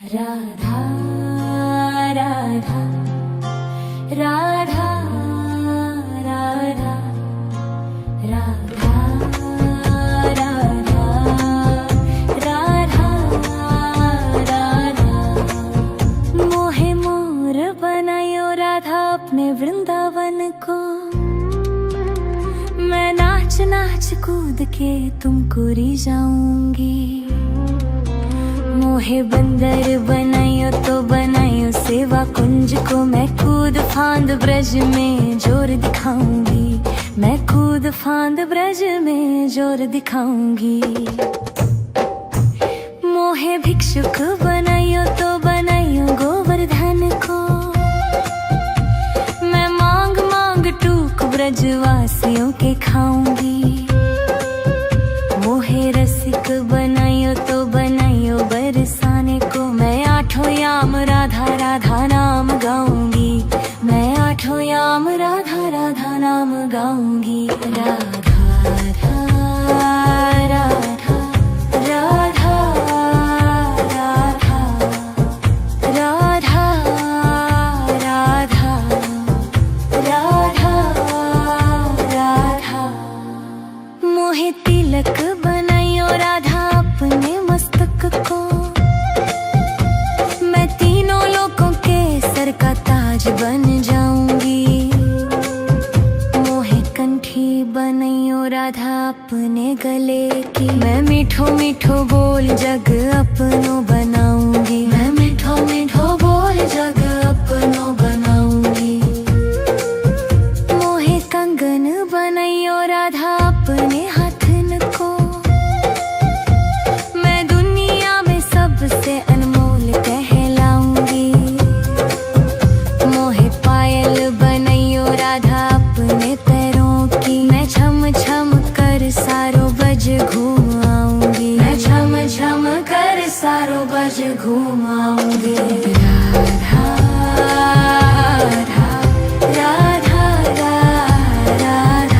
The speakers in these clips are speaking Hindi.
राधा राधा राधा राधा राधा राधा राधा राधा मोहे मोर बनायो राधा अपने वृंदावन को। मैं नाच नाच कूद के तुमको रिझाऊंगी। मोहे बंदर बनायो तो बनायो सेवा कुंज को। मैं कूद फांद ब्रज में जोर दिखाऊंगी। मैं कूद फांद ब्रज में जोर दिखाऊंगी। मोहे भिक्षुक बनायो तो बनायो गोवर्धन को। मैं मांग मांग टूक ब्रजवासियों के खाऊंगी। मोहे रसिक बनायो तो बनायो बरसाने को। मैं आठों याम राधा राधा नाम गाऊंगी। मैं आठों याम राधा राधा नाम गाऊंगी। राधा राधा राधा राधा राधा राधा राधा राधा। मोहे तिलक बनायो राधा अपने मस्तक को। मैं तीनों लोगों के सर का ताज बन जाऊंगी। मोहे कंठी बनायो राधा अपने गले की। मैं मीठो मीठो बोल जग अपनो बनाऊंगी। मैं मीठो मीठो बोल जग अपनो बनाऊंगी। मोहे कंगन बनायो राधा अपने हाथन को। मैं दुनिया में सबसे अनमोल कहलाऊंगी। मोहे पायल बनायो राधा अपने पैरों की। मैं छम छम कर सारो बज घूम आऊंगी। मैं छम छम कर सारो बज घूम आऊंगी। राधा राधा राधा राधा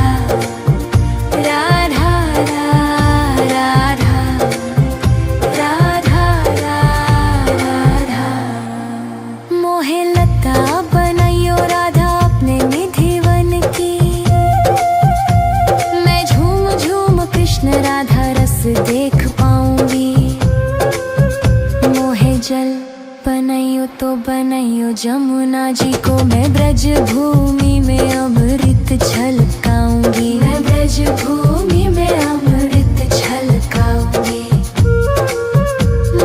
राधा राधा राधा राधा। मोहे लता बनायो राधा अपने निधिवन की। मैं झूम झूम कृष्ण राधा रस देख पाऊंगी। मोहे जल बनायो तो बनायो जमुना जी को। मैं ब्रज भूमि में अमृत छलकाऊंगी। मैं ब्रज भूमि में अमृत छलकाऊंगी।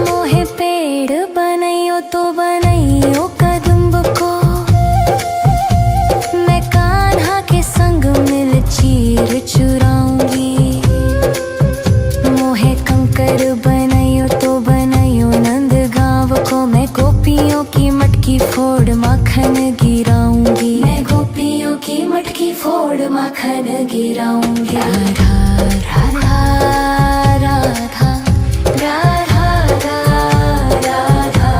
मोहे पेड़ बनायो तो बनायो कदम्ब को। मैं कान्हा के संग मिल चीर चुराऊंगी। मोहे कंकर बनायो तो बनायो नंद गांव को। मैं गोपियों की मटकी फोड़ माखन गिराऊंगी। मैं गोपियों की मटकी फोड़ माखन गिराऊंगी। राधा राधा राधा राधा राधा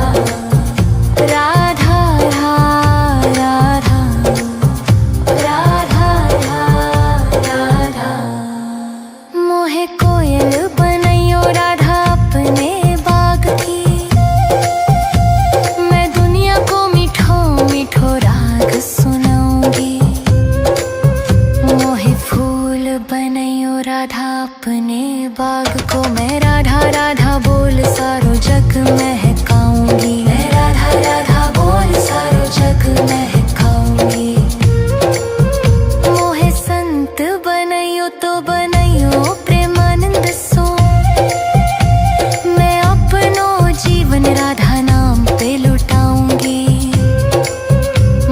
राधा राधा राधा। मोहे कोयल बनायो राधा अपने बाग की। मैं दुनिया को मीठो मीठो राग सुनाऊंगी। मोहे फूल बनायो राधा अपने बाग को। मैं राधा राधा बोल सारो जग महकाऊंगी। मैं राधा राधा बोल सारो जग महकाऊंगी। मोहे संत बनायो तो बनायो प्रेमानंद सो। मैं अपनो जीवन राधा नाम पे लुटाऊंगी।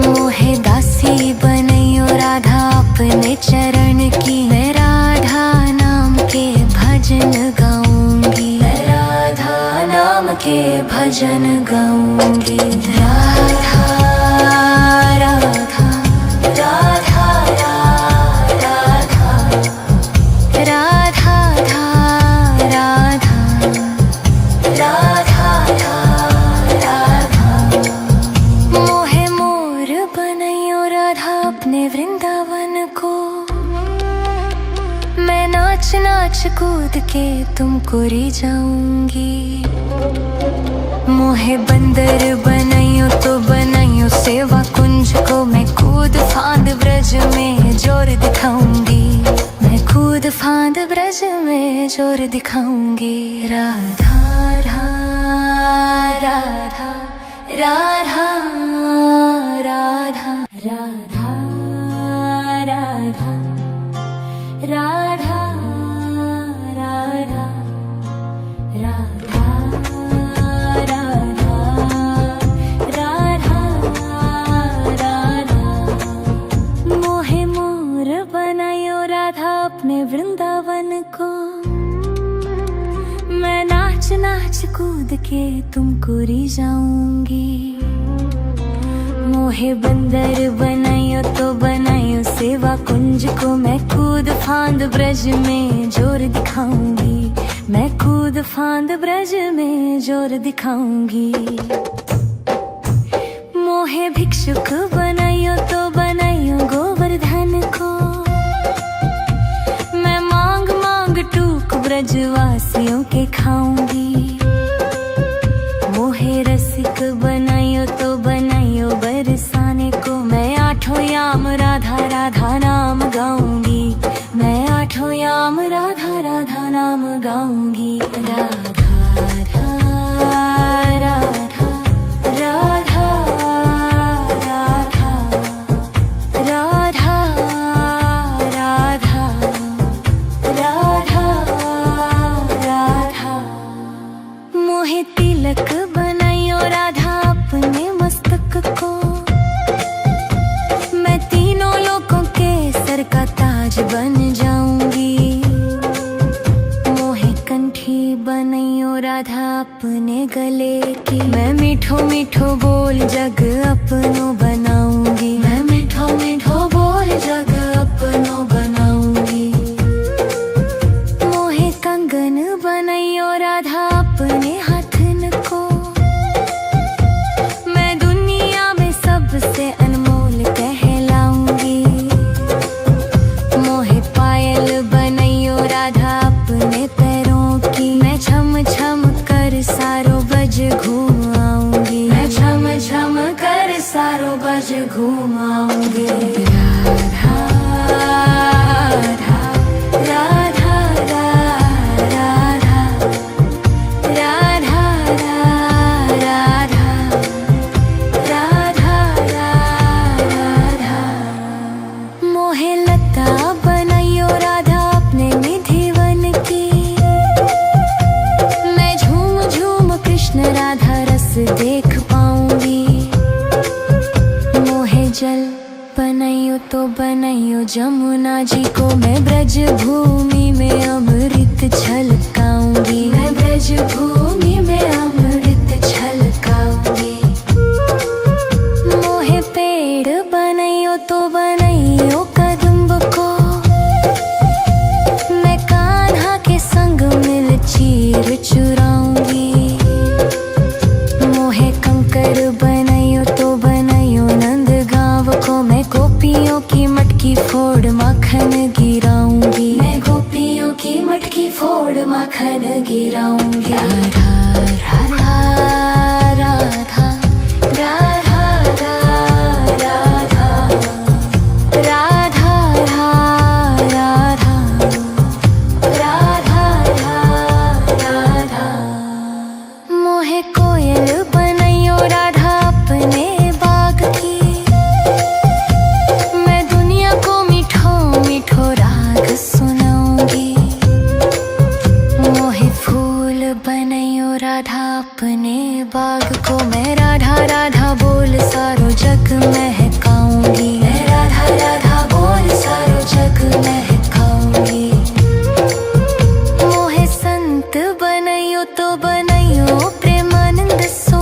मोहे दासी बनायो राधा अपने चरण की। मैं राधा नाम के भजन गाऊंगी। मैं राधा नाम के भजन गाऊंगी। राधा राधा राधा राधा राधा राधा राधा। मोहे मोर बनायो राधा अपने वृंदावन को। मैं नाच नाच कूद के तुमको रिझाऊंगी। मोहे बंदर बनाइयो तो बनाइयो सेवा कुंज को मैं कूद फांद ब्रज में जोर दिखाऊंगी, मैं कूद फांद ब्रज में जोर दिखाऊंगी। राधा राधा राधा राधा राधा राधा राधा राधा राधा राधा राधा मोहे मोर बनायो राधा अपने वृंदावन को, मैं नाच नाच कूद के तुमको रिझाऊंगी। मोहे बंदर बनायो तो बनायो सेवा कुंज को मैं कूद फांद ब्रज में जोर दिखाऊंगी, मैं कूद फांद ब्रज में जोर दिखाऊंगी। मोहे भिक्षुक बनायो तो बनायो गोवर्धन को, मैं मांग मांग टूक ब्रजवासियों के खाऊंगी। मोहे रसिक बनायो तो बनायो बरसाने को, मैं आठों याम राधा राधा नाम गाऊंगी, मैं आठों याम राधा राधा नाम गाऊंगी। राधा राधा राधा राधा राधा राधा राधा राधा राधा मोहे तिलक बनायो राधा अपने मस्तक को, मैं तीनों लोगों के सर का ताज बन जाऊंगी। मोहे कंठी बनायो राधा अपने गले की, मैं मीठो मीठो बोल जग अपनो बनाऊंगी, मैं मीठो मीठो बोल जग अपनो बनाऊंगी। मोहे कंगन बनायो राधा अपने हाथन को, मैं दुनिया में सबसे अनमोल कहलाऊंगी। मोहे पायल बनायो राधा अपने पैरों की, मैं छम छम कर सारो बज घूम आऊंगी, मैं छम छम कर सारो बज घूम आऊंगी। राधा राधा राधा राधा राधा राधा राधा राधा मोहे लता बनायो राधा अपने निधि वन की, मैं झूम झूम कृष्ण राधा रस देख पाऊंगी। मोहे जल बनायो तो बनायो जमुना जी को, मैं ब्रज भूमि में अमृत छलकाऊंगी, मैं ब्रज भूमि में अमृत छलकाऊंगी। मोहे पेड़ बनायो तो बनायो कदम्ब को, मैं कान्हा के संग मिल चीर चुराऊंगी। मोहे कंकर बनायो तो बनायो नंद गांव को, मैं गोपियों की मटकी फोड़ माखन गिराऊंगी, मैं गोपियों की मटकी फोड़ माखन गिराऊंगी। राधा राधा राधा राधा राधा राधा राधा राधा राधा मोहे कोयल बनायो राधा अपने बाग की, मैं दुनिया को मीठो मीठो राग सुनाऊंगी। मोहे फूल बनायो राधा अपने बाग को, मैं राधा राधा बोल सारो जग महकाऊंगी, मैं राधा राधा बोल सारो जग महकाऊंगी। मोहे संत बनायो तो बनायो प्रेमानंद सो,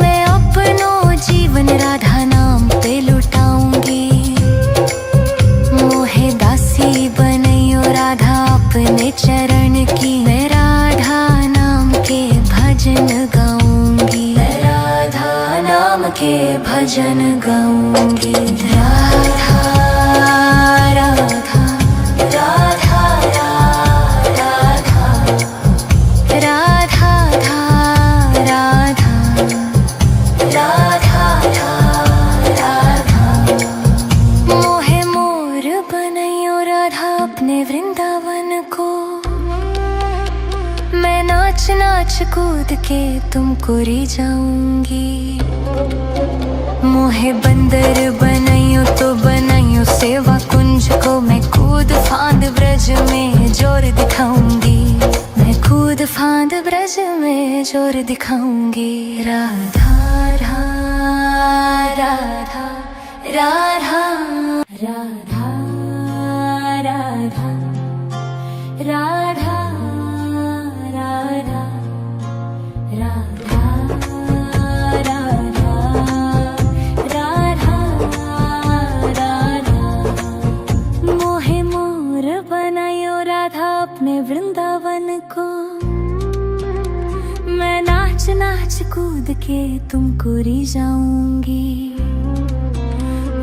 मैं अपनो जीवन राधा नाम पे लुटाऊंगी। मोहे दासी बनायो राधा अपने चरण की, मैं राधा नाम के भजन गाऊंगी, मैं राधा नाम के भजन गाऊंगी। राधा राधा राधा राधा राधा राधा नाच कूद के तुमको री जाऊंगी। मोहे बंदर बनाइयो तो बनाइयो सेवा कुंज को, मैं कूद फांद ब्रज में जोर दिखाऊंगी। मैं कूद फांद ब्रज में जोर दिखाऊंगी। राधा राधा राधा राधा राधा राधा राधा राधा राधा राधा राधा। मोहे मोर बनायो राधा अपने वृंदावन को, मैं नाच नाच कूद के तुमको री जाऊंगी।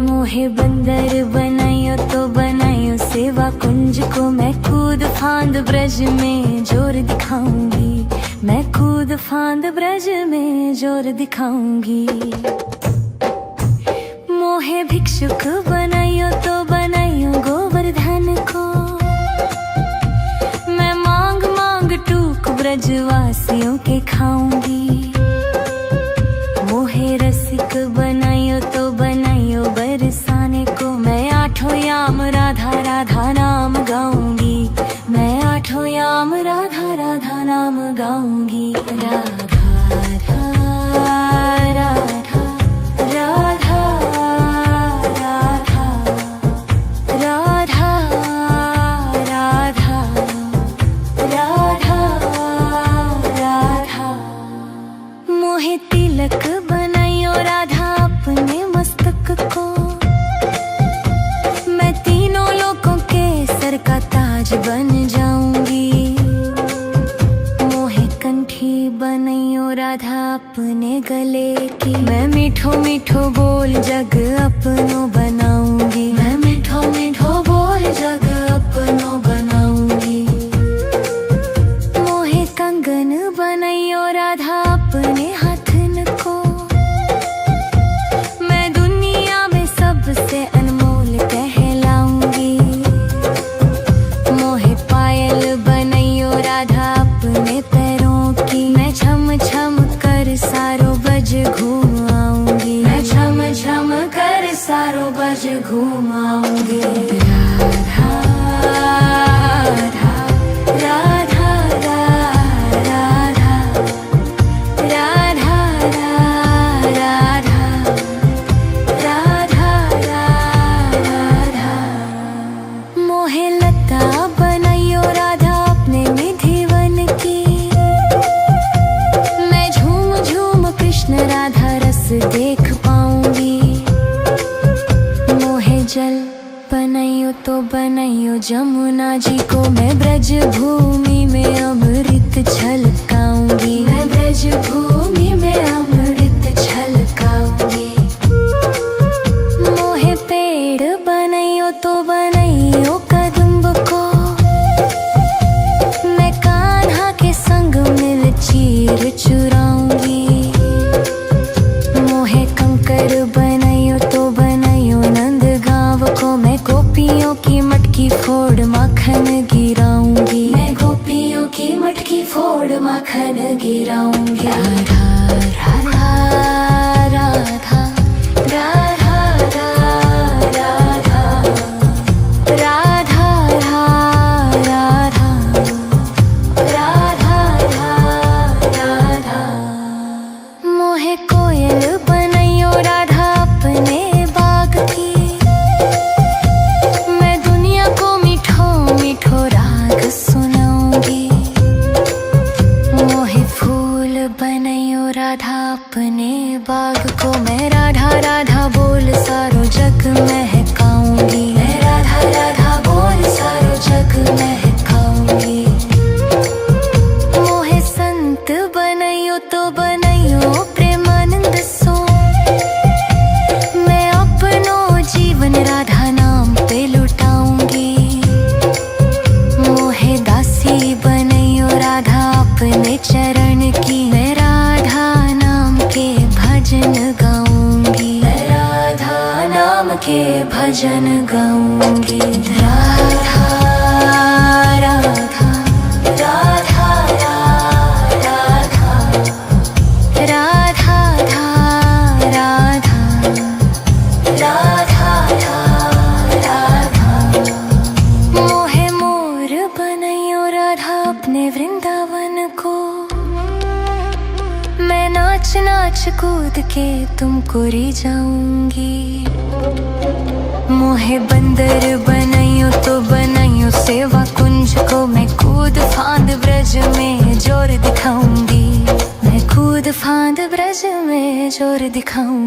मोहे बंदर बनाइयो तो बनाइयो सेवा कुंज को, मैं कूद फांद ब्रज में जोर दिखाऊंगी। मैं कूद फांद ब्रज में जोर दिखाऊंगी। मोहे भिक्षुक बनाइयो तो बनाइयो गोवर्धन को, मैं मांग मांग टूक ब्रजवासियों के खाऊंगी। मोहे रसिक बनाइयो तो बनाइयो बरसाने को, मैं आठों याम राधा राधा नाम गाऊंगी। मैं आठों याम राधा राधा नाम गाऊंगी। राधा राधा राधा राधा राधा राधा राधा राधा राधा। मोहे तिलक बनाइयो राधा अपने मस्तक को, मैं तीनों लोगों के सर का ताज बन जाऊंगी। मोहे कंठी बनाइयो राधा अपने गले की, मैं मीठो मीठो बोल जग अपनो बनाऊंगी। मैं मीठो मीठो बोल जग अपनो बनाऊंगी। मोहे कंगन बनाइयो राधा अपने हाथन को, मैं दुनिया में सबसे अनमोल कहलाऊंगी। मोहे पायल बनाइयो राधा अपने पैरों की, मैं छम छम कर सारो बज घूम आऊंगी। मैं छम छम कर सारो बज घूम आऊंगी। राधा राधा राधा राधा राधा राधा राधा राधा। मोहे लता बनाइयो राधा अपने निधिवन की, मैं झूम झूम कृष्ण राधा रस देख पाऊंगी। मोहे जल बनाइयो तो बनाइयो जमुना जी को, मैं ब्रज भूमि में अमृत छलकाऊंगी। मैं ब्रज भूमि में अमृत छलकाऊंगी। मोहे पेड़ बनाइयो तो बनाइयो कदम्ब को, मैं कान्हा के संग मिल चीर चुराऊंगी। मोहे कंकर बनाइयो तो बनाइयो नंद गांव को, मैं गोपियों की मटकी फोड़ माखन गिराऊंगी। मैं गोपियों की मटकी फोड़ माखन गिराऊंगी। राधा राधा राधा राधा राधा राधा राधा राधा राधा। मोहे कोयल बनाइयो राधा अपने बाग की, मैं दुनिया को मीठो मीठो राग सुनाऊंगी। मोहे फूल बनाइयो राधा अपने बाग को, मैं राधा राधा बोल सारो जग महकाऊंगी। मैं राधा राधा बोल सारो जग महकाऊंगी। मोहे संत बनाइयो तो बनाइयो प्रेमानंद सो, मैं अपनो जीवन राधा नाम पे लुटाऊंगी। मोहे दासी बनाइयो राधा अपने चरण की, मैं राधा नाम के भजन गाऊंगी। मैं राधा नाम के भजन गाऊंगी। राधा राधा राधा राधा अपने वृंदावन को। मैं नाच नाच कूद के तुमको री जाऊंगी। मोहे बंदर बनाइयो तो बनाइयो सेवा कुंज को। मैं कूद फांद ब्रज में जोर दिखाऊंगी। मैं कूद फांद ब्रज में जोर दिखाऊंगी।